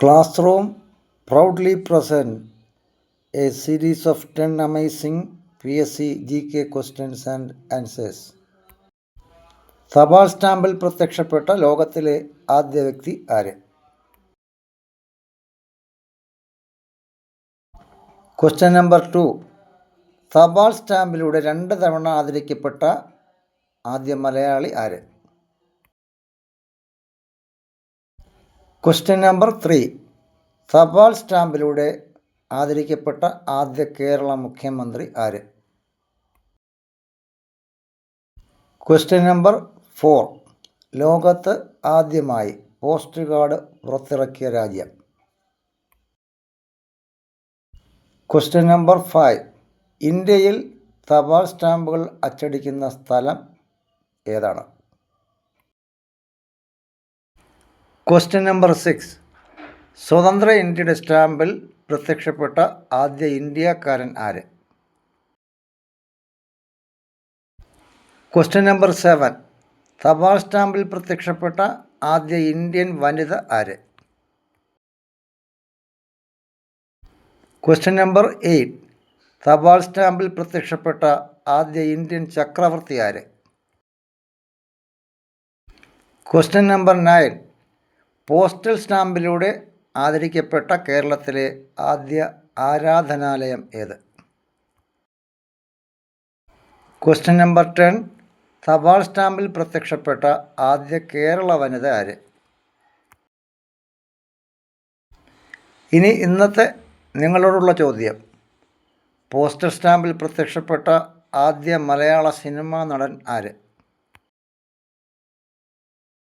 Classroom proudly present a series of 10 amazing PSC GK questions and answers. തപാൽ സ്റ്റാമ്പിൽ പ്രത്യക്ഷപ്പെട്ട ലോകത്തിലെ ആദ്യ വ്യക്തി ആര്? Question number 2. തപാൽ സ്റ്റാമ്പിലൂടെ 2 തവണ ആദരിക്കപ്പെട്ട ആദ്യ മലയാളി ആര്? Question number 3. തപാൽ സ്റ്റാമ്പിലൂടെ ആദരിക്കപ്പെട്ട ആദ്യ കേരള മുഖ്യമന്ത്രി ആര്? Question number 4. ലോകത്ത് ആദ്യമായി പോസ്റ്റ് കാർഡ് പുറത്തിറക്കിയ രാജ്യം? Question number 5. ഇന്ത്യയിൽ തപാൽ സ്റ്റാമ്പുകൾ അച്ചടിക്കുന്ന സ്ഥലം ഏതാണ്? Question number 6. സ്വതന്ത്ര ഇന്ത്യയുടെ സ്റ്റാമ്പിൽ പ്രത്യക്ഷപ്പെട്ട ആദ്യ ഇന്ത്യക്കാരൻ ആര്? Question number 7. തപാൽ സ്റ്റാമ്പിൽ പ്രത്യക്ഷപ്പെട്ട ആദ്യ ഇന്ത്യൻ വനിത ആര്? Question number 8. തപാൽ സ്റ്റാമ്പിൽ പ്രത്യക്ഷപ്പെട്ട ആദ്യ ഇന്ത്യൻ ചക്രവർത്തി ആര്? Question number 9. പോസ്റ്റൽ സ്റ്റാമ്പിലൂടെ ആദരിക്കപ്പെട്ട കേരളത്തിലെ ആദ്യ ആരാധനാലയം ഏത്? Question number 10. തപാൽ സ്റ്റാമ്പിൽ പ്രത്യക്ഷപ്പെട്ട ആദ്യ കേരള വനിത ആര്? ഇനി ഇന്നത്തെ നിങ്ങളോടുള്ള ചോദ്യം. പോസ്റ്റൽ സ്റ്റാമ്പിൽ പ്രത്യക്ഷപ്പെട്ട ആദ്യ മലയാള സിനിമാ നടൻ ആര്?